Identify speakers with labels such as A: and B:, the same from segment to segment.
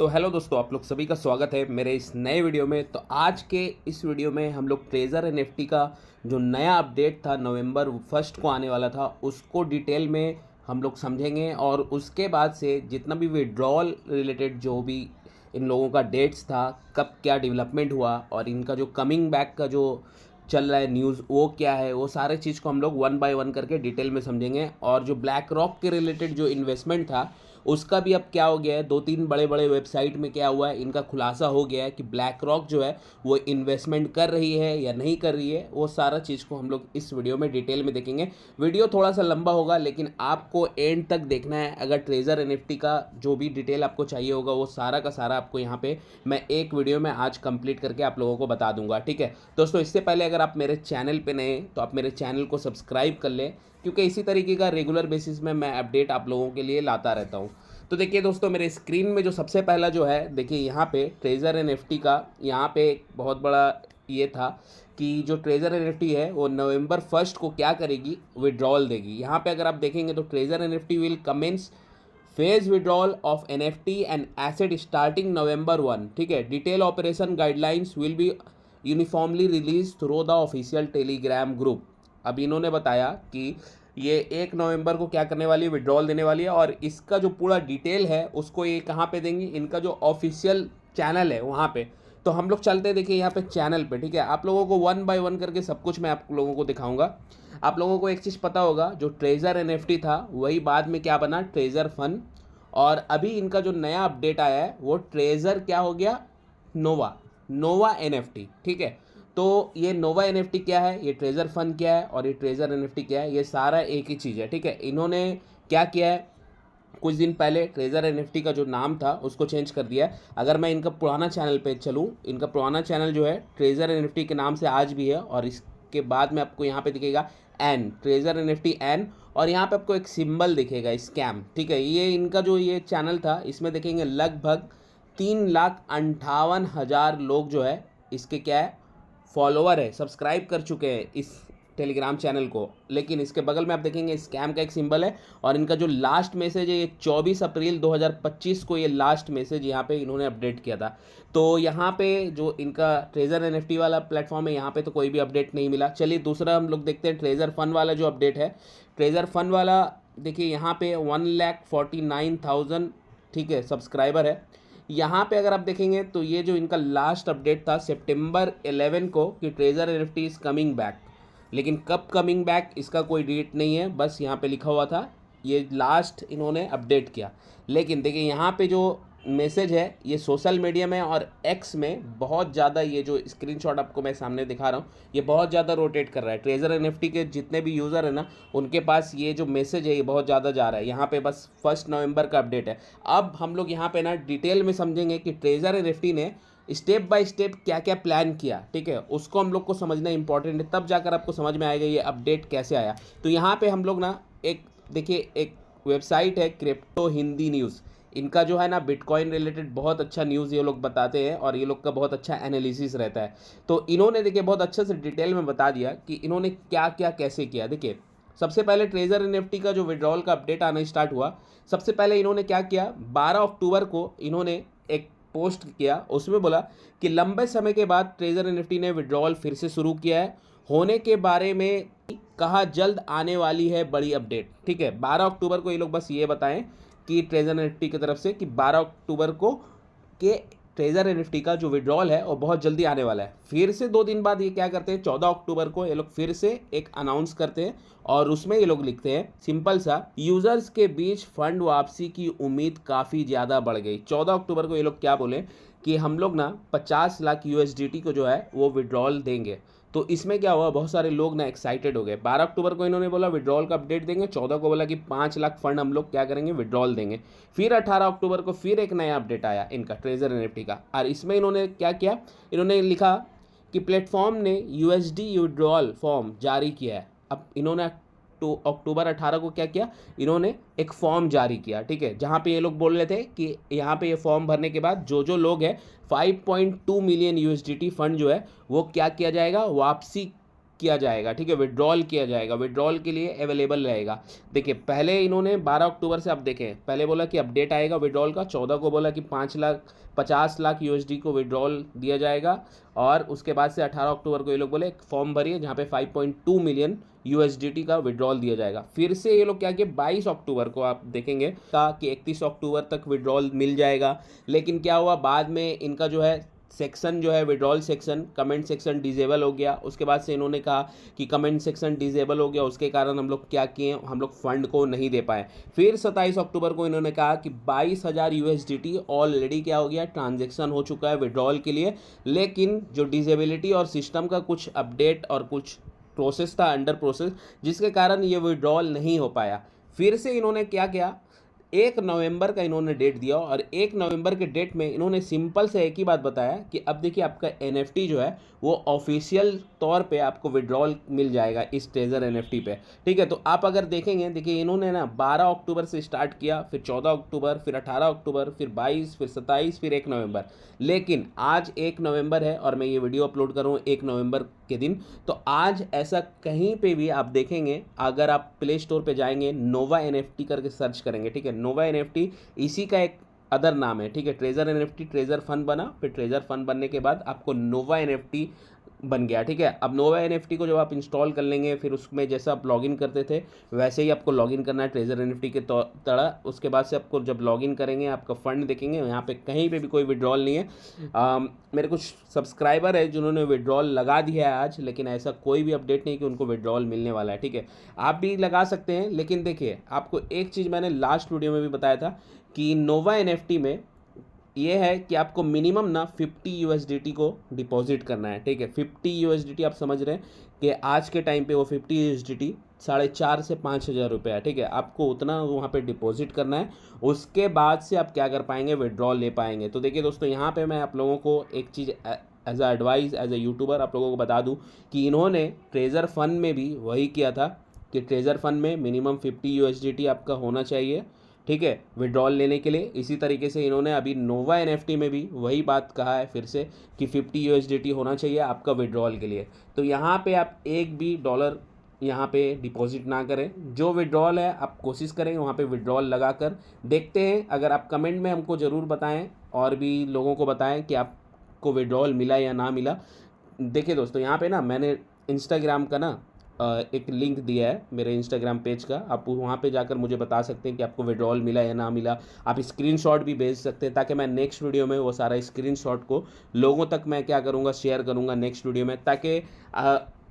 A: तो हेलो दोस्तों, आप लोग सभी का स्वागत है मेरे इस नए वीडियो में। तो आज के इस वीडियो में हम लोग ट्रेजर एनएफटी का जो नया अपडेट था नवंबर 1 को आने वाला था उसको डिटेल में हम लोग समझेंगे, और उसके बाद से जितना भी विड्रॉल रिलेटेड जो भी इन लोगों का डेट्स था, कब क्या डेवलपमेंट हुआ और इनका जो कमिंग बैक का जो चल रहा है न्यूज़ वो क्या है, वो सारे चीज़ को हम लोग वन बाय वन करके डिटेल में समझेंगे। और जो ब्लैक रॉक के रिलेटेड जो इन्वेस्टमेंट था उसका भी अब क्या हो गया है, 2-3 बड़े बड़े वेबसाइट में क्या हुआ है, इनका खुलासा हो गया है कि ब्लैक रॉक जो है वो इन्वेस्टमेंट कर रही है या नहीं कर रही है। वो सारा चीज़ को हम लोग इस वीडियो में डिटेल में देखेंगे। वीडियो थोड़ा सा लंबा होगा लेकिन आपको एंड तक देखना है। अगर ट्रेजर एनएफटी का जो भी डिटेल आपको चाहिए होगा वो सारा का सारा आपको यहाँ पे मैं एक वीडियो में आज कंप्लीट करके आप लोगों को बता दूंगा। ठीक है दोस्तों, इससे पहले अगर आप मेरे चैनल पे नए तो आप मेरे चैनल को सब्सक्राइब कर लें, क्योंकि इसी तरीके का रेगुलर बेसिस में मैं अपडेट आप लोगों के लिए लाता रहता हूँ। तो देखिए दोस्तों, मेरे स्क्रीन में जो सबसे पहला जो है, देखिए यहाँ पे ट्रेजर एनएफटी का यहाँ पे एक बहुत बड़ा ये था कि जो ट्रेजर एनएफटी है वो नवंबर 1 को क्या करेगी, विड्रॉल देगी। यहाँ पे अगर आप देखेंगे तो treasure NFT will commence phase withdrawal of NFT and asset starting November 1। ठीक है, detail operation guidelines will be uniformly released through the official Telegram group. अब इन्होंने बताया कि ये 1 नवंबर को क्या करने वाली है, विड्रॉल देने वाली है, और इसका जो पूरा डिटेल है उसको ये कहाँ पे देंगी, इनका जो ऑफिशियल चैनल है वहाँ पे। तो हम लोग चलते हैं, देखिए यहाँ पे चैनल पे। ठीक है, आप लोगों को वन बाय वन करके सब कुछ मैं आप लोगों को दिखाऊंगा। आप लोगों को एक चीज़ पता होगा, जो ट्रेजर एनएफटी था वही बाद में क्या बना, ट्रेजर फन। और अभी इनका जो नया अपडेट आया है वो ट्रेजर क्या हो गया, नोवा नोवा एनएफटी। ठीक है, तो ये नोवा एनएफटी क्या है, ये ट्रेजर फंड क्या है और ये ट्रेजर एनएफटी क्या है, ये सारा एक ही चीज़ है। ठीक है, इन्होंने क्या किया है, कुछ दिन पहले ट्रेजर एनएफटी का जो नाम था उसको चेंज कर दिया है। अगर मैं इनका पुराना चैनल पे चलूँ, इनका पुराना चैनल जो है ट्रेजर एनएफटी के नाम से आज भी है, और इसके बाद में आपको यहाँ पे दिखेगा एन, ट्रेजर एनएफटी एन, और यहाँ पे आपको एक सिंबल दिखेगा स्कैम। ठीक है, ये इनका जो ये चैनल था इसमें देखेंगे लगभग 3,58,000 लोग जो है इसके क्या है, फॉलोअर है, सब्सक्राइब कर चुके हैं इस टेलीग्राम चैनल को। लेकिन इसके बगल में आप देखेंगे स्कैम का एक सिंबल है, और इनका जो लास्ट मैसेज है ये 24 अप्रैल 2025 को ये लास्ट मैसेज यहाँ पे इन्होंने अपडेट किया था। तो यहाँ पे जो इनका ट्रेजर एनएफटी वाला प्लेटफॉर्म है यहाँ पे तो कोई भी अपडेट नहीं मिला। चलिए दूसरा हम लोग देखते हैं ट्रेजर फन वाला जो अपडेट है। ट्रेजर फन वाला देखिए यहाँ पे 1,49,000 ठीक है सब्सक्राइबर है। यहाँ पे अगर आप देखेंगे तो ये जो इनका लास्ट अपडेट था सितंबर 11 को कि treasure NFT is coming back, लेकिन कब कमिंग बैक इसका कोई डेट नहीं है, बस यहाँ पे लिखा हुआ था, ये लास्ट इन्होंने अपडेट किया। लेकिन देखिए यहाँ पे जो मैसेज है ये सोशल मीडिया में और एक्स में बहुत ज़्यादा, ये जो स्क्रीनशॉट आपको मैं सामने दिखा रहा हूँ ये बहुत ज़्यादा रोटेट कर रहा है। ट्रेजर एनएफटी के जितने भी यूज़र है ना उनके पास ये जो मैसेज है ये बहुत ज़्यादा जा रहा है। यहाँ पे बस 1 नवंबर का अपडेट है। अब हम लोग यहाँ पे ना डिटेल में समझेंगे कि ट्रेजर एनएफटी ने स्टेप बाय स्टेप क्या क्या प्लान किया। ठीक है, उसको हम लोग को समझना इंपॉर्टेंट है, तब जाकर आपको समझ में आएगा ये अपडेट कैसे आया। तो यहाँ पे हम लोग ना एक देखिए एक वेबसाइट है क्रिप्टो हिंदी न्यूज़, इनका जो है ना बिटकॉइन रिलेटेड बहुत अच्छा न्यूज़ ये लोग बताते हैं, और ये लोग का बहुत अच्छा एनालिसिस रहता है। तो इन्होंने देखिए बहुत अच्छे से डिटेल में बता दिया कि इन्होंने क्या क्या कैसे किया। देखिए सबसे पहले ट्रेजर एनएफटी का जो विड्रॉल का अपडेट आना स्टार्ट हुआ, सबसे पहले इन्होंने क्या किया, 12 अक्टूबर को इन्होंने एक पोस्ट किया, उसमें बोला कि लंबे समय के बाद ट्रेजर एनएफटी ने विड्रॉल फिर से शुरू किया है, होने के बारे में कहा जल्द आने वाली है बड़ी अपडेट। ठीक है, 12 अक्टूबर को ये लोग बस ये बताएं कि ट्रेजर एनएफटी की तरफ से कि 12 अक्टूबर को के ट्रेजर एनएफटी का जो विड्रॉल है वो बहुत जल्दी आने वाला है। फिर से 2 दिन बाद ये क्या करते हैं, 14 अक्टूबर को ये लोग फिर से एक अनाउंस करते हैं, और उसमें ये लोग लिखते हैं सिंपल सा, यूजर्स के बीच फंड वापसी की उम्मीद काफ़ी ज़्यादा बढ़ गई। 14 अक्टूबर को ये लोग क्या बोले कि हम लोग ना 50 लाख यूएसडीटी को जो है वो विड्रॉल देंगे। तो इसमें क्या हुआ, बहुत सारे लोग ना एक्साइटेड हो गए। 12 अक्टूबर को इन्होंने बोला विड्रॉल का अपडेट देंगे, 14 को बोला कि 5 लाख फंड हम लोग क्या करेंगे, विड्रॉल देंगे। फिर 18 अक्टूबर को फिर एक नया अपडेट आया इनका ट्रेजर एनएफटी का, और इसमें इन्होंने क्या किया, इन्होंने लिखा कि प्लेटफॉर्म ने यूएसडी विड्रॉल फॉर्म जारी किया है। अब इन्होंने तो अक्टूबर 18 को क्या किया, इन्होंने एक फॉर्म जारी किया। ठीक है, जहाँ पे ये लोग बोल रहे थे कि यहाँ पे ये फॉर्म भरने के बाद जो लोग हैं 5.2 मिलियन यूएसडीटी फंड जो है वो क्या किया जाएगा, वापसी किया जाएगा, ठीक है, विड्रॉल किया जाएगा, विड्रॉल के लिए अवेलेबल रहेगा। देखिए पहले इन्होंने 12 अक्टूबर से, आप देखें पहले बोला कि अपडेट आएगा विड्रॉल का, 14 को बोला कि 50 लाख यूएसडी को विड्रॉल दिया जाएगा, और उसके बाद से 18 अक्टूबर को ये लोग बोले एक फॉर्म भरिए जहाँ पे 5.2 मिलियन यूएसडीटी का विड्रॉल दिया जाएगा। फिर से ये लोग क्या किए, 22 अक्टूबर को आप देखेंगे कि 31 अक्टूबर तक विड्रॉल मिल जाएगा। लेकिन क्या हुआ, बाद में इनका जो है सेक्शन जो है withdrawal section, comment section disable हो गया। उसके बाद से इन्होंने कहा कि कमेंट सेक्शन डिजेबल हो गया, उसके कारण हम लोग क्या किए, हम लोग फंड को नहीं दे पाए। फिर 27 अक्टूबर को इन्होंने कहा कि 22,000 यूएसडीटी ऑलरेडी क्या हो गया, ट्रांजेक्शन हो चुका है विड्रॉल के लिए, लेकिन जो डिजेबिलिटी और सिस्टम का कुछ अपडेट और कुछ प्रोसेस था अंडर प्रोसेस, जिसके कारण ये विड्रॉल नहीं हो पाया। फिर से इन्होंने क्या किया, 1 नवंबर का इन्होंने डेट दिया, और 1 नवंबर के डेट में इन्होंने सिंपल से एक ही बात बताया कि अब देखिए आपका एनएफटी जो है वो ऑफिशियल तौर पे आपको विड्रॉल मिल जाएगा इस ट्रेजर एनएफटी पे, ठीक है। तो आप अगर देखेंगे, देखिए इन्होंने ना 12 अक्टूबर से स्टार्ट किया, फिर 14 अक्टूबर, फिर 18 अक्टूबर, फिर 22, फिर 27, फिर 1 नवंबर। लेकिन आज 1 नवंबर है और मैं ये वीडियो अपलोड कर रहा हूँ 1 नवंबर के दिन। तो आज ऐसा कहीं पे भी आप देखेंगे, अगर आप प्ले स्टोर पे जाएंगे, नोवा एनएफटी करके सर्च करेंगे, ठीक है, नोवा एनएफटी इसी का एक अदर नाम है, ठीक है। ट्रेजर एनएफटी, ट्रेजर फंड बना, फिर ट्रेजर फंड बनने के बाद आपको नोवा एनएफटी बन गया, ठीक है। अब नोवा एनएफटी को जब आप इंस्टॉल कर लेंगे, फिर उसमें जैसा आप लॉगिन करते थे वैसे ही आपको लॉगिन करना है ट्रेजर एनएफटी के तरह। उसके बाद से आपको जब लॉगिन करेंगे, आपका फंड देखेंगे, यहाँ पे कहीं पे भी कोई विड्रॉल नहीं है। मेरे कुछ सब्सक्राइबर है जिन्होंने विड्रॉल लगा दिया है आज, लेकिन ऐसा कोई भी अपडेट नहीं कि उनको विड्रॉल मिलने वाला है, ठीक है। आप भी लगा सकते हैं, लेकिन देखिए आपको एक चीज़ मैंने लास्ट वीडियो में भी बताया था कि नोवा एनएफटी में ये है कि आपको मिनिमम ना 50 यूएसडीटी को डिपॉजिट करना है, ठीक है। 50 यूएसडीटी आप समझ रहे हैं कि आज के टाइम पे वो 50 यूएसडीटी 4,500 से 5,000 रुपये है, ठीक है। आपको उतना वहाँ पे डिपॉजिट करना है, उसके बाद से आप क्या कर पाएंगे, विड्रॉल ले पाएंगे। तो देखिए दोस्तों, यहाँ पे मैं आप लोगों को एक चीज़ as a advice, as a YouTuber आप लोगों को बता दूँ कि इन्होंने ट्रेजर फंड में भी वही किया था कि ट्रेजर फंड में मिनिमम 50 यूएसडीटी आपका होना चाहिए, ठीक है, विड्रॉल लेने के लिए। इसी तरीके से इन्होंने अभी नोवा एनएफटी में भी वही बात कहा है फिर से कि 50 यूएसडीटी होना चाहिए आपका विड्रॉल के लिए। तो यहाँ पे आप एक भी डॉलर यहाँ पे डिपॉजिट ना करें, जो विड्रॉल है आप कोशिश करें वहाँ पे विड्रॉल लगा कर देखते हैं। अगर आप कमेंट में हमको ज़रूर बताएं और भी लोगों को बताएं कि आपको विड्रॉल मिला या ना मिला। देखिए दोस्तों, यहाँ पे ना मैंने इंस्टाग्राम का ना एक लिंक दिया है मेरे इंस्टाग्राम पेज का, आप वहाँ पे जाकर मुझे बता सकते हैं कि आपको विड्रॉल मिला या ना मिला। आप स्क्रीनशॉट भी भेज सकते हैं, ताकि मैं नेक्स्ट वीडियो में वो सारा स्क्रीनशॉट को लोगों तक मैं क्या करूँगा, शेयर करूँगा नेक्स्ट वीडियो में, ताकि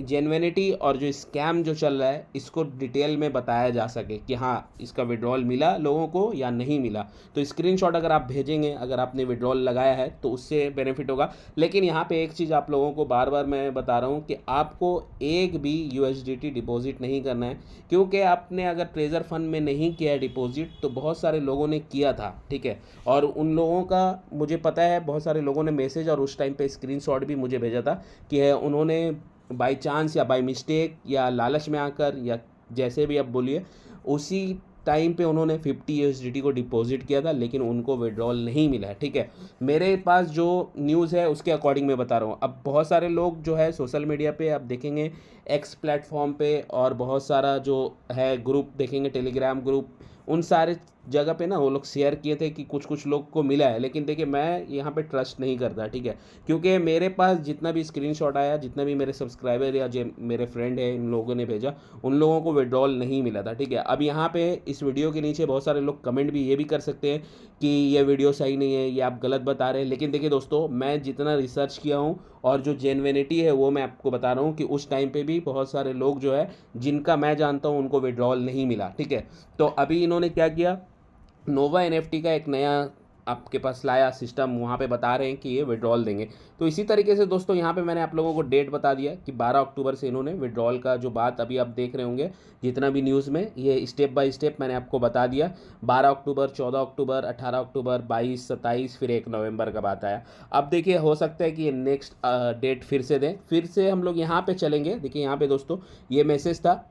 A: जेन्युइनिटी और जो स्कैम जो चल रहा है इसको डिटेल में बताया जा सके कि हाँ इसका विड्रॉल मिला लोगों को या नहीं मिला। तो स्क्रीनशॉट अगर आप भेजेंगे, अगर आपने विड्रॉल लगाया है तो उससे बेनिफिट होगा। लेकिन यहाँ पे एक चीज़ आप लोगों को बार बार मैं बता रहा हूँ कि आपको एक भी यूएसडीटी डिपॉजिट नहीं करना है, क्योंकि आपने अगर ट्रेजर फंड में नहीं किया है डिपॉजिट तो बहुत सारे लोगों ने किया था, ठीक है। और उन लोगों का मुझे पता है, बहुत सारे लोगों ने मैसेज और उस टाइम पे स्क्रीनशॉट भी मुझे भेजा था कि उन्होंने बाय चांस या बाय मिस्टेक या लालच में आकर या जैसे भी आप बोलिए, उसी टाइम पे उन्होंने 50 यूएसडीटी को डिपॉजिट किया था, लेकिन उनको विड्रॉल नहीं मिला है, ठीक है। मेरे पास जो न्यूज़ है उसके अकॉर्डिंग मैं बता रहा हूँ। अब बहुत सारे लोग जो है सोशल मीडिया पे आप देखेंगे, एक्स प्लेटफॉर्म पे, और बहुत सारा जो है ग्रुप देखेंगे, टेलीग्राम ग्रुप, उन सारे जगह पे ना वो लोग शेयर किए थे कि कुछ कुछ लोग को मिला है। लेकिन देखिए मैं यहाँ पे ट्रस्ट नहीं करता, ठीक है, क्योंकि मेरे पास जितना भी स्क्रीनशॉट आया, जितना भी मेरे सब्सक्राइबर या जो मेरे फ्रेंड है इन लोगों ने भेजा, उन लोगों को विड्रॉल नहीं मिला था, ठीक है। अब यहाँ पे इस वीडियो के नीचे बहुत सारे लोग कमेंट भी ये भी कर सकते हैं कि ये वीडियो सही नहीं है, ये आप गलत बता रहे हैं। लेकिन देखिए दोस्तों, मैं जितना रिसर्च किया हूँ और जो जेन्युइनिटी है वो मैं आपको बता रहा हूँ कि उस टाइम पे भी बहुत सारे लोग जो है जिनका मैं जानता हूँ उनको विड्रॉल नहीं मिला, ठीक है। तो अभी इन्होंने क्या किया, नोवा एनएफटी का एक नया आपके पास लाया सिस्टम, वहाँ पे बता रहे हैं कि ये विड्रॉल देंगे। तो इसी तरीके से दोस्तों यहाँ पे मैंने आप लोगों को डेट बता दिया कि 12 अक्टूबर से इन्होंने विड्रॉल का जो बात अभी आप देख रहे होंगे जितना भी न्यूज़ में, ये स्टेप बाय स्टेप मैंने आपको बता दिया। 12 अक्टूबर, 14 अक्टूबर, 18 अक्टूबर, 22, 27, फिर 1 नवंबर का बात आया। अब देखिए हो सकता है कि ये नेक्स्ट डेट फिर से दें, फिर से हम लोग यहाँ पर चलेंगे। देखिए यहाँ पर दोस्तों ये मैसेज था,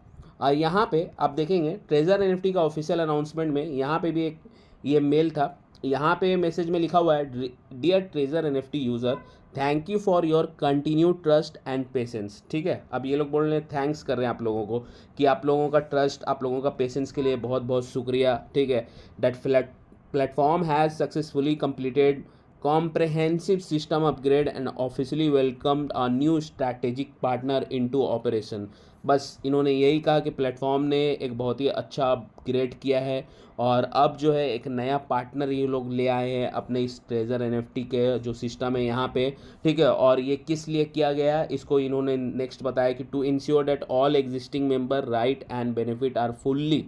A: यहाँ पे आप देखेंगे ट्रेजर एनएफटी का ऑफिशियल अनाउंसमेंट में यहाँ पे भी एक ये मेल था यहाँ पे मैसेज में लिखा हुआ है, dear treasure NFT user, thank you for your continue trust and patience. ठीक है, अब ये लोग बोल रहे हैं, थैंक्स कर रहे हैं आप लोगों को कि आप लोगों का ट्रस्ट, आप लोगों का पेशेंस के लिए बहुत बहुत शुक्रिया। ठीक है, that platform has successfully completed comprehensive system upgrade and officially welcomed a new strategic partner into operation। बस इन्होंने यही कहा कि प्लेटफॉर्म ने एक बहुत ही अच्छा अपग्रेड किया है और अब जो है एक नया पार्टनर ये लोग ले आए हैं अपने इस ट्रेजर एनएफटी के जो सिस्टम है यहाँ पे। ठीक है, और ये किस लिए किया गया इसको इन्होंने नेक्स्ट बताया कि to ensure that all existing member right and benefit are fully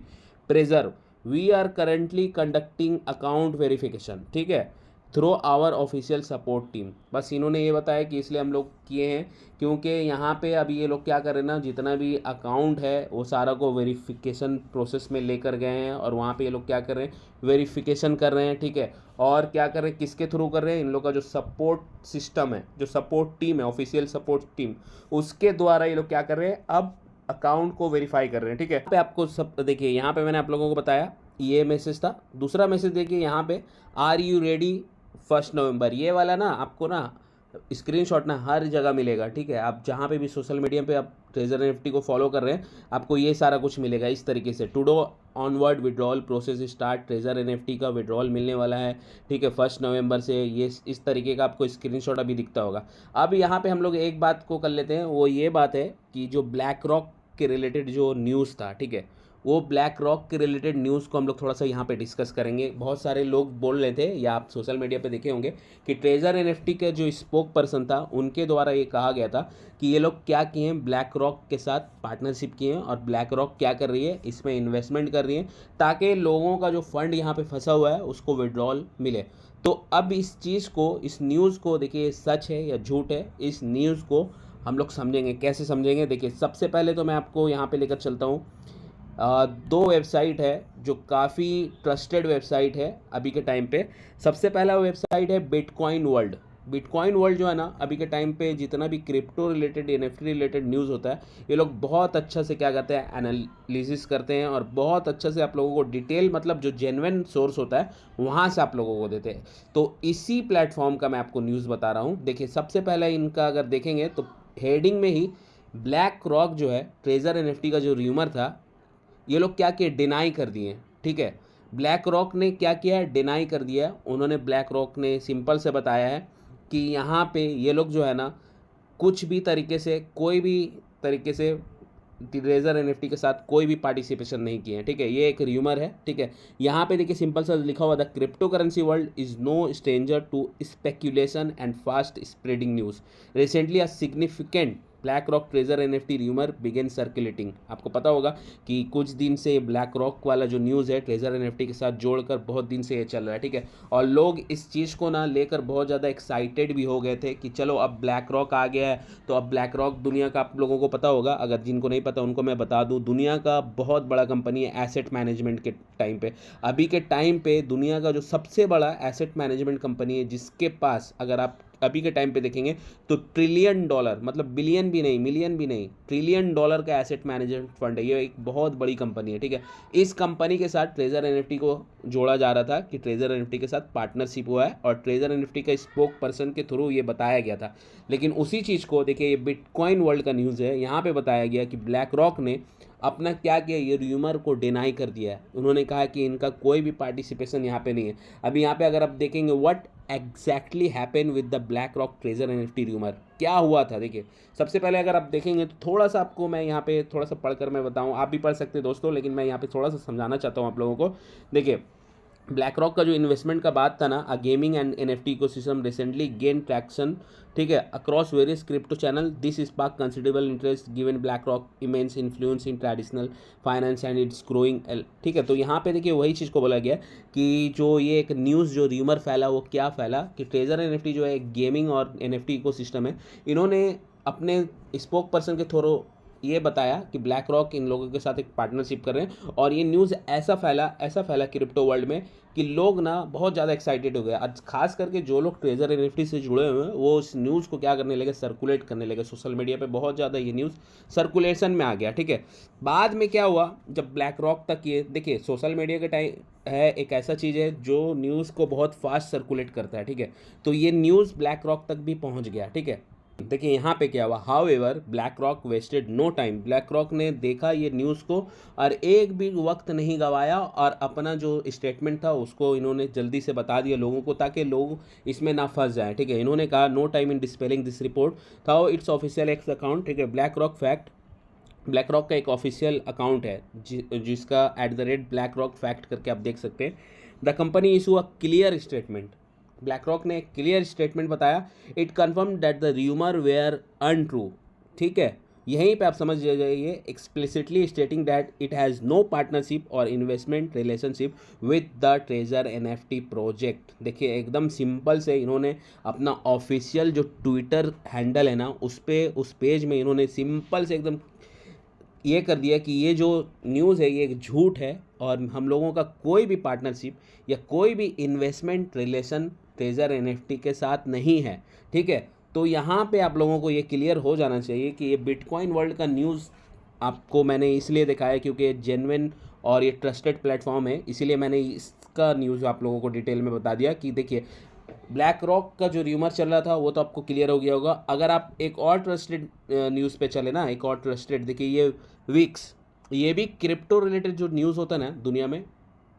A: preserve, we are currently conducting account verification. ठीक है, through our official support team. बस इन्होंने ये बताया कि इसलिए हम लोग किए हैं क्योंकि यहाँ पे अभी ये लोग क्या कर रहे हैं ना, जितना भी अकाउंट है वो सारा को वेरिफिकेशन प्रोसेस में लेकर गए हैं और वहाँ पे ये लोग क्या कर रहे हैं, वेरिफिकेशन कर रहे हैं। ठीक है, और क्या कर रहे हैं, किसके थ्रू कर रहे हैं, इन लोग का जो सपोर्ट सिस्टम है, जो सपोर्ट टीम है, ऑफिशियल सपोर्ट टीम, उसके द्वारा ये लोग क्या कर रहे हैं, अब अकाउंट को वेरीफाई कर रहे हैं। ठीक है, पे आपको सब देखिए, यहाँ पे मैंने आप लोगों को बताया ये मैसेज था। दूसरा मैसेज देखिए यहाँ पे, आर यू रेडी 1 नवंबर, ये वाला ना आपको ना स्क्रीनशॉट ना हर जगह मिलेगा। ठीक है, आप जहाँ पे भी सोशल मीडिया पे आप ट्रेजर एनएफटी को फॉलो कर रहे हैं, आपको ये सारा कुछ मिलेगा इस तरीके से। Today onward withdrawal process start, treasure NFT का विड्रॉल मिलने वाला है। ठीक है, 1 नवंबर से, ये इस तरीके का आपको स्क्रीनशॉट अभी दिखता होगा। अब यहाँ पे हम लोग एक बात को कर लेते हैं, वो ये बात है कि जो ब्लैक रॉक के रिलेटेड जो न्यूज़ था, ठीक है, वो ब्लैक रॉक के रिलेटेड न्यूज़ को हम लोग थोड़ा सा यहाँ पे डिस्कस करेंगे। बहुत सारे लोग बोल रहे थे या आप सोशल मीडिया पे देखे होंगे कि ट्रेजर एनएफटी के जो स्पोक पर्सन था उनके द्वारा ये कहा गया था कि ये लोग क्या किए हैं, ब्लैक रॉक के साथ पार्टनरशिप किए हैं और ब्लैक रॉक क्या कर रही है, इसमें इन्वेस्टमेंट कर रही है ताकि लोगों का जो फंड यहाँ पे फंसा हुआ है उसको विड्रॉल मिले। तो अब इस चीज़ को, इस न्यूज़ को देखिए सच है या झूठ है, इस न्यूज़ को हम लोग समझेंगे। कैसे समझेंगे, देखिए सबसे पहले तो मैं आपको यहाँ पे लेकर चलता हूँ। 2 वेबसाइट है जो काफ़ी ट्रस्टेड वेबसाइट है अभी के टाइम पे। सबसे पहला वेबसाइट है बिटकॉइन वर्ल्ड। बिटकॉइन वर्ल्ड जो है ना, अभी के टाइम पे जितना भी crypto related, NFT related news होता है, ये लोग बहुत अच्छा से क्या करते हैं, एनालिसिस करते हैं और बहुत अच्छा से आप लोगों को डिटेल, मतलब जो जेन्युइन सोर्स होता है वहाँ से आप लोगों को देते हैं। तो इसी प्लेटफॉर्म का मैं आपको न्यूज़ बता रहा हूँ। देखिए सबसे पहले इनका अगर देखेंगे तो हेडिंग में ही ब्लैक रॉक जो है, ट्रेजर एनएफटी का जो र्यूमर था, ये लोग क्या किए, डिनाई कर दिए। ठीक है, ब्लैक रॉक ने क्या किया है, डिनाई कर दिया है। उन्होंने, ब्लैक रॉक ने सिंपल से बताया है कि यहाँ पे ये लोग जो है ना, कुछ भी तरीके से, कोई भी तरीके से ट्रेजर एनएफटी के साथ कोई भी पार्टिसिपेशन नहीं किए हैं। ठीक है, ये एक र्यूमर है। ठीक है, यहाँ पे देखिए सिंपल सा लिखा हुआ, the crypto currency world is no stranger to speculation and fast spreading news, recently a significant BlackRock treasure NFT rumour began circulating. आपको पता होगा कि कुछ दिन से ब्लैक रॉक वाला जो न्यूज़ है ट्रेजर एनएफटी के साथ जोड़कर बहुत दिन से ये चल रहा है। ठीक है, और लोग इस चीज़ को ना लेकर बहुत ज़्यादा एक्साइटेड भी हो गए थे कि चलो अब ब्लैक रॉक आ गया है। तो अब ब्लैक रॉक दुनिया का, आप लोगों को पता होगा, अगर जिनको नहीं पता उनको मैं बता दूं, दुनिया का बहुत बड़ा कंपनी है एसेट मैनेजमेंट के टाइम पे। अभी के टाइम पे दुनिया का जो सबसे बड़ा एसेट मैनेजमेंट कंपनी है, जिसके पास अगर आप अभी के टाइम पे देखेंगे तो $1 ट्रिलियन, मतलब बिलियन भी नहीं, मिलियन भी नहीं, $1 ट्रिलियन का एसेट मैनेजमेंट फंड है। ये एक बहुत बड़ी कंपनी है। ठीक है, इस कंपनी के साथ ट्रेजर एनएफटी को जोड़ा जा रहा था कि ट्रेजर एनएफटी के साथ पार्टनरशिप हुआ है और ट्रेजर एनएफटी का स्पोक पर्सन के थ्रू ये बताया गया था। लेकिन उसी चीज़ को देखिए, ये बिटकॉइन वर्ल्ड का न्यूज़ है, यहाँ पे बताया गया कि ब्लैक रॉक ने अपना क्या किया, ये र्यूमर को डिनाई कर दिया है। उन्होंने कहा कि इनका कोई भी पार्टिसिपेशन यहाँ पे नहीं है। अभी यहाँ पे अगर आप देखेंगे, what exactly happen with the black rock treasure NFT rumour, क्या हुआ था। देखिए सबसे पहले अगर आप देखेंगे तो थोड़ा सा आपको मैं यहाँ पे थोड़ा सा पढ़कर मैं बताऊँ, आप भी पढ़ सकते हैं दोस्तों, लेकिन मैं यहाँ पे थोड़ा सा समझाना चाहता हूँ आप लोगों को। देखिए ब्लैक रॉक का जो इन्वेस्टमेंट का बात था ना, a gaming and NFT ecosystem recently gain traction. ठीक है, across various crypto channel, this spark considerable interest given black rock immense influence in traditional finance and it's growing. ठीक है, तो यहाँ पे देखिए वही चीज़ को बोला गया कि जो ये एक न्यूज़, जो र्यूमर फैला, वो क्या फैला कि ट्रेजर एनएफटी जो है गेमिंग और एनएफटी इकोसिस्टम है, इन्होंने अपने स्पोक पर्सन के थ्रू ये बताया कि ब्लैक रॉक इन लोगों के साथ एक पार्टनरशिप कर रहे हैं, और ये न्यूज़ ऐसा फैला क्रिप्टो वर्ल्ड में कि लोग ना बहुत ज़्यादा एक्साइटेड हो गए। आज खास करके जो लोग ट्रेजर एनएफटी से जुड़े हुए हैं वो उस न्यूज़ को क्या करने लगे, सर्कुलेट करने लगे सोशल मीडिया पे। बहुत ज़्यादा ये न्यूज़ सर्कुलेशन में आ गया, ठीक है। बाद में क्या हुआ, जब ब्लैक रॉक तक ये देखिए, सोशल मीडिया के टाइम है एक ऐसा चीज़ है जो न्यूज़ को बहुत फास्ट सर्कुलेट करता है, ठीक है। तो ये न्यूज़ ब्लैक रॉक तक भी पहुंच गया, ठीक है। देखिए यहाँ पे क्या हुआ, however BlackRock wasted no time, BlackRock ने देखा ये न्यूज़ को और एक भी वक्त नहीं गवाया, और अपना जो स्टेटमेंट था उसको इन्होंने जल्दी से बता दिया लोगों को, ताकि लोग इसमें ना फंस जाएं, ठीक है। इन्होंने कहा no time in dispelling this report that it's official X account, ठीक है। BlackRock fact, BlackRock का एक ऑफिशियल अकाउंट है जिसका @ब्लैक रॉक फैक्ट करके आप देख सकते हैं। The company issue a clear statement, BlackRock ने एक क्लियर स्टेटमेंट बताया, it confirm that the rumour were untrue, ठीक है। यहीं पे आप समझ जाइए, explicitly stating that it has no partnership or investment relationship with the treasure NFT project. देखिए एकदम सिंपल से इन्होंने अपना ऑफिशियल जो ट्विटर हैंडल है ना, उस पेज में इन्होंने सिंपल से एकदम ये कर दिया कि ये जो न्यूज़ है ये एक झूठ है, और हम लोगों का कोई भी पार्टनरशिप या कोई भी इन्वेस्टमेंट रिलेशन ट्रेजर एनएफटी के साथ नहीं है, ठीक है। तो यहाँ पे आप लोगों को ये क्लियर हो जाना चाहिए कि ये बिटकॉइन वर्ल्ड का न्यूज़ आपको मैंने इसलिए दिखाया क्योंकि ये जेन्युइन और ये ट्रस्टेड प्लेटफॉर्म है, इसीलिए मैंने इसका न्यूज़ आप लोगों को डिटेल में बता दिया कि देखिए ब्लैक रॉक का जो र्यूमर चल रहा था वो तो आपको क्लियर हो गया होगा। अगर आप एक और ट्रस्टेड न्यूज़ पे चले ना, एक और ट्रस्टेड, देखिए ये विक्स, ये भी क्रिप्टो रिलेटेड जो न्यूज़ होता है ना दुनिया में,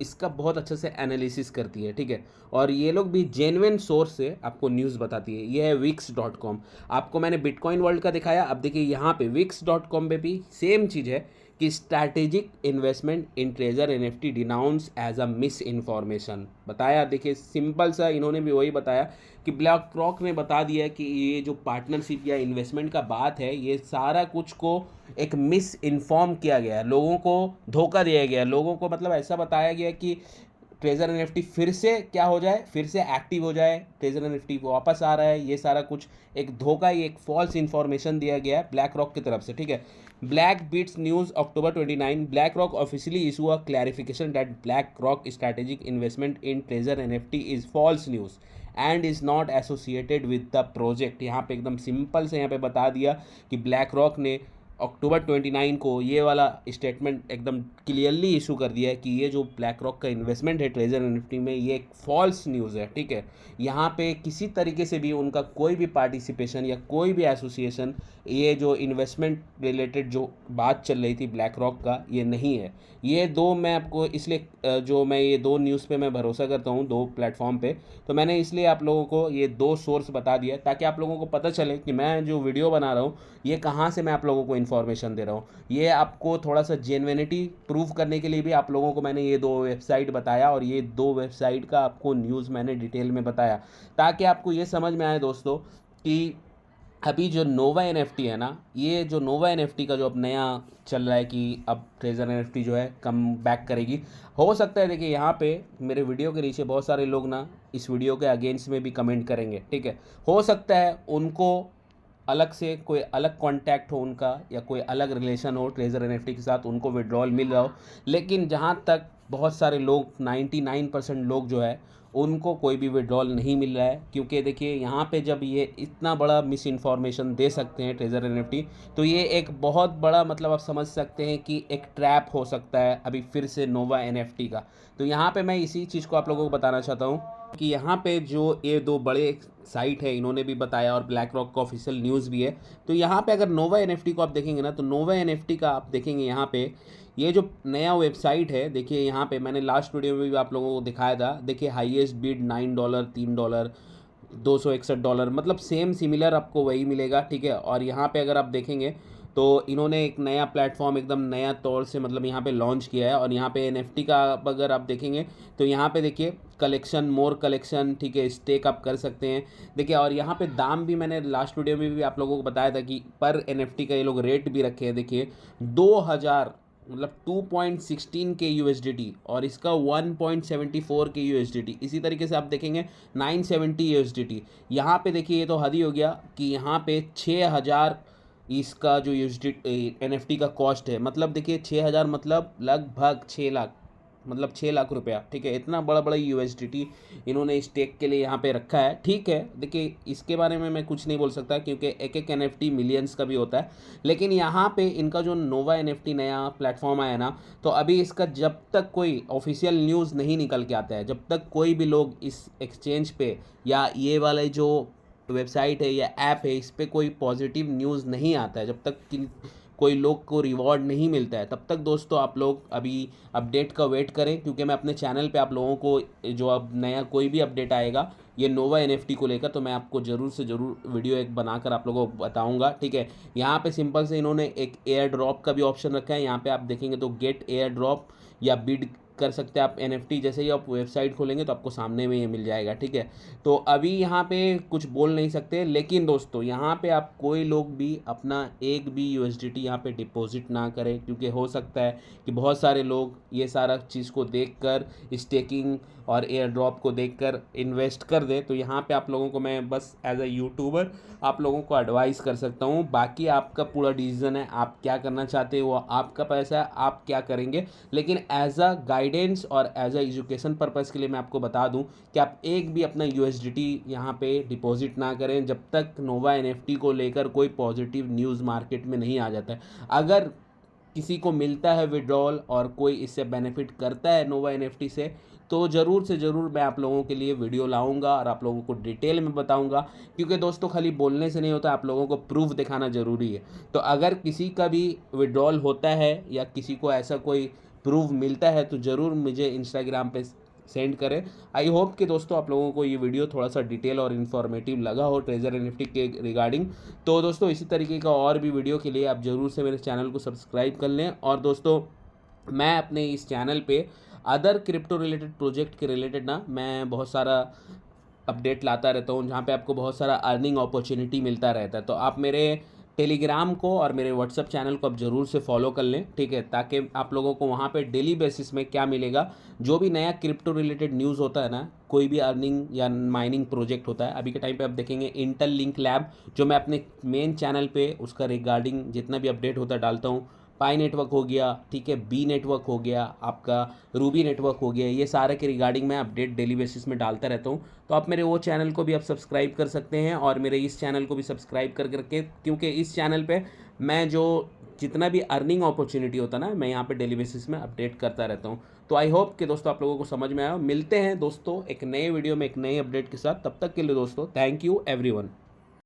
A: इसका बहुत अच्छे से एनालिसिस करती है, ठीक है। और ये लोग भी जेन्युइन सोर्स से आपको न्यूज़ बताती है। ये है wix.com। आपको मैंने बिटकॉइन वर्ल्ड का दिखाया, अब देखिए यहाँ पे wix.com पे भी सेम चीज़ है कि strategic investment in treasure NFT denounce as a misinformation बताया। देखिए सिंपल सा इन्होंने भी वही बताया कि ब्लैक रॉक ने बता दिया कि ये जो पार्टनरशिप या इन्वेस्टमेंट का बात है, ये सारा कुछ को एक मिस इन्फॉर्म किया गया है, लोगों को धोखा दिया गया है, लोगों को मतलब ऐसा बताया गया कि ट्रेजर एनएफटी फिर से क्या हो जाए, फिर से एक्टिव हो जाए, ट्रेजर एनएफटी वापस आ रहा है, ये सारा कुछ एक धोखा, ये एक फॉल्स इन्फॉर्मेशन दिया गया है ब्लैक रॉक की तरफ से, ठीक है। BlockBeats news October 29, BlackRock officially issue a clarification that BlackRock strategic investment in treasure NFT is false news and is not associated with the project. यहाँ पे एकदम सिंपल से यहाँ पे बता दिया कि ब्लैक रॉक ने October 29 को ये वाला स्टेटमेंट एकदम क्लियरली इशू कर दिया है कि ये जो ब्लैक रॉक का इन्वेस्टमेंट है ट्रेजर एनएफटी में, ये एक फॉल्स न्यूज़ है, ठीक है। यहाँ पे किसी तरीके से भी उनका कोई भी पार्टिसिपेशन या कोई भी एसोसिएशन, ये जो इन्वेस्टमेंट रिलेटेड जो बात चल रही थी ब्लैक रॉक का, ये नहीं है। ये दो मैं आपको इसलिए जो मैं ये दो न्यूज़ पे मैं भरोसा करता हूँ, दो प्लेटफॉर्म पे, तो मैंने इसलिए आप लोगों को ये दो सोर्स बता दिया ताकि आप लोगों को पता चले कि मैं जो वीडियो बना रहा हूँ ये कहाँ से मैं आप लोगों को इन्फॉर्मेशन दे रहा हूँ। ये आपको थोड़ा सा जेन्युइनिटी प्रूव करने के लिए भी आप लोगों को मैंने ये दो वेबसाइट बताया, और ये दो वेबसाइट का आपको न्यूज़ मैंने डिटेल में बताया ताकि आपको ये समझ में आए दोस्तों कि अभी जो नोवा एनएफटी है ना, ये जो नोवा एनएफटी का जो अब नया चल रहा है कि अब ट्रेजर एनएफटी जो है कम बैक करेगी, हो सकता है देखिए यहाँ पे मेरे वीडियो के नीचे बहुत सारे लोग ना इस वीडियो के अगेंस्ट में भी कमेंट करेंगे, ठीक है। हो सकता है उनको अलग से कोई अलग कांटेक्ट हो उनका, या कोई अलग रिलेशन हो ट्रेजर एनएफटी के साथ, उनको विड्रॉल मिल रहा हो, लेकिन जहाँ तक बहुत सारे लोग 99% लोग जो है उनको कोई भी विड्रॉल नहीं मिल रहा है। क्योंकि देखिए यहाँ पे जब ये इतना बड़ा मिस इन्फॉर्मेशन दे सकते हैं ट्रेजर एनएफटी, तो ये एक बहुत बड़ा मतलब आप समझ सकते हैं कि एक ट्रैप हो सकता है अभी फिर से नोवा एनएफटी का। तो यहाँ पे मैं इसी चीज़ को आप लोगों को बताना चाहता हूँ कि यहाँ पे जो ये दो बड़े साइट है इन्होंने भी बताया, और ब्लैक रॉक का ऑफिशियल न्यूज़ भी है। तो यहाँ पे अगर नोवा एनएफटी को आप देखेंगे ना, तो नोवा एनएफटी का आप देखेंगे यहाँ पे ये जो नया वेबसाइट है, देखिए यहाँ पे मैंने लास्ट वीडियो में भी आप लोगों को दिखाया था। देखिए हाईएस्ट बीड $9, $3, $261, मतलब सेम सिमिलर आपको वही मिलेगा, ठीक है। और यहाँ पे अगर आप देखेंगे तो इन्होंने एक नया प्लेटफॉर्म एकदम नया तौर से मतलब यहाँ पे लॉन्च किया है, और यहाँ पे एनएफटी का अगर आप देखेंगे तो यहाँ पे देखिए कलेक्शन, मोर कलेक्शन, ठीक है, स्टेक आप कर सकते हैं, देखिए। और यहाँ पे दाम भी मैंने लास्ट वीडियो में भी आप लोगों को बताया था कि पर एनएफटी का ये लोग रेट भी रखे हैं। देखिए 2000 मतलब 2.16 के यूएसडीटी, और इसका 1.74 के यूएसडीटी। इसी तरीके से आप देखेंगे 970 यूएसडीटी। यहाँ पे देखिए ये तो हद ही हो गया कि यहाँ पे 6000 इसका जो यूएसडी एनएफटी का कॉस्ट है, मतलब देखिए 6,000 मतलब लगभग 6 लाख, मतलब 6 लाख रुपया, ठीक है। इतना बड़ा बड़ा यूएसडीटी इन्होंने स्टेक के लिए यहाँ पे रखा है, ठीक है। देखिए इसके बारे में मैं कुछ नहीं बोल सकता क्योंकि एक एक एनएफटी मिलियंस का भी होता है, लेकिन यहाँ पे इनका जो नोवा एनएफटी नया प्लेटफॉर्म आया ना, तो अभी इसका जब तक कोई ऑफिशियल न्यूज़ नहीं निकल के आता है, जब तक कोई भी लोग इस एक्सचेंज पे या ये वाले जो वेबसाइट है या ऐप है इस पर कोई पॉजिटिव न्यूज़ नहीं आता है, जब तक कि कोई लोग को रिवॉर्ड नहीं मिलता है, तब तक दोस्तों आप लोग अभी अपडेट का वेट करें, क्योंकि मैं अपने चैनल पे आप लोगों को जो अब नया कोई भी अपडेट आएगा ये नोवा एनएफटी को लेकर, तो मैं आपको ज़रूर से ज़रूर वीडियो एक बनाकर आप लोगों को बताऊंगा, ठीक है। यहाँ पे सिंपल से इन्होंने एक एयर ड्रॉप का भी ऑप्शन रखा है, यहाँ पे आप देखेंगे तो गेट एयर ड्रॉप या बिड कर सकते हैं आप एनएफटी। जैसे ही आप वेबसाइट खोलेंगे तो आपको सामने में ये मिल जाएगा, ठीक है। तो अभी यहाँ पे कुछ बोल नहीं सकते, लेकिन दोस्तों यहाँ पे आप कोई लोग भी अपना एक भी यूएसडीटी यहाँ पे डिपॉजिट ना करें, क्योंकि हो सकता है कि बहुत सारे लोग ये सारा चीज़ को देखकर स्टेकिंग और एयर ड्रॉप को देखकर इन्वेस्ट कर दे। तो यहाँ पे आप लोगों को मैं बस एज अ यूट्यूबर आप लोगों को एडवाइस कर सकता हूँ, बाकी आपका पूरा डिसीजन है, आप क्या करना चाहते हो, वो आपका पैसा है, आप क्या करेंगे। लेकिन एज अ गाइडेंस और एज अ एजुकेशन पर्पज़ के लिए मैं आपको बता दूं कि आप एक भी अपना यूएसडीटी यहाँ पे डिपॉजिट ना करें जब तक नोवा एनएफटी को लेकर कोई पॉजिटिव न्यूज़ मार्केट में नहीं आ जाता है। अगर किसी को मिलता है विड्रॉल और कोई इससे बेनिफिट करता है नोवा एनएफटी से, तो ज़रूर से ज़रूर मैं आप लोगों के लिए वीडियो लाऊंगा और आप लोगों को डिटेल में बताऊंगा, क्योंकि दोस्तों खाली बोलने से नहीं होता, आप लोगों को प्रूफ दिखाना ज़रूरी है। तो अगर किसी का भी विड्रॉल होता है या किसी को ऐसा कोई प्रूफ मिलता है तो ज़रूर मुझे इंस्टाग्राम पे सेंड करें। आई होप कि दोस्तों आप लोगों को ये वीडियो थोड़ा सा डिटेल और इन्फॉर्मेटिव लगा हो ट्रेजर एनएफटी के रिगार्डिंग। तो दोस्तों इसी तरीके का और भी वीडियो के लिए आप ज़रूर से मेरे चैनल को सब्सक्राइब कर लें। और दोस्तों मैं अपने इस चैनल पे अदर क्रिप्टो रिलेटेड प्रोजेक्ट के रिलेटेड ना मैं बहुत सारा अपडेट लाता रहता हूँ, जहाँ पे आपको बहुत सारा अर्निंग अपॉर्चुनिटी मिलता रहता है। तो आप मेरे टेलीग्राम को और मेरे व्हाट्सअप चैनल को आप ज़रूर से फॉलो कर लें, ठीक है, ताकि आप लोगों को वहाँ पे डेली बेसिस में क्या मिलेगा, जो भी नया क्रिप्टो रिलेटेड न्यूज़ होता है ना, कोई भी अर्निंग या माइनिंग प्रोजेक्ट होता है। अभी के टाइम पे आप देखेंगे इंटेल लिंक लैब, जो मैं अपने मेन चैनल पे उसका रिगार्डिंग जितना भी अपडेट होता है डालता हूँ। पाई नेटवर्क हो गया, ठीक है, बी नेटवर्क हो गया, आपका रूबी नेटवर्क हो गया, ये सारे के रिगार्डिंग मैं अपडेट डेली बेसिस में डालता रहता हूँ। तो आप मेरे वो चैनल को भी आप सब्सक्राइब कर सकते हैं और मेरे इस चैनल को भी सब्सक्राइब कर करके, क्योंकि इस चैनल पे मैं जो जितना भी अर्निंग अपॉर्चुनिटी होता है ना, मैं यहाँ पे डेली बेसिस में अपडेट करता रहता हूँ। तो आई होप कि दोस्तों आप लोगों को समझ में आया। मिलते हैं दोस्तों एक नए वीडियो में एक नए अपडेट के साथ, तब तक के लिए दोस्तों थैंक यू एवरीवन।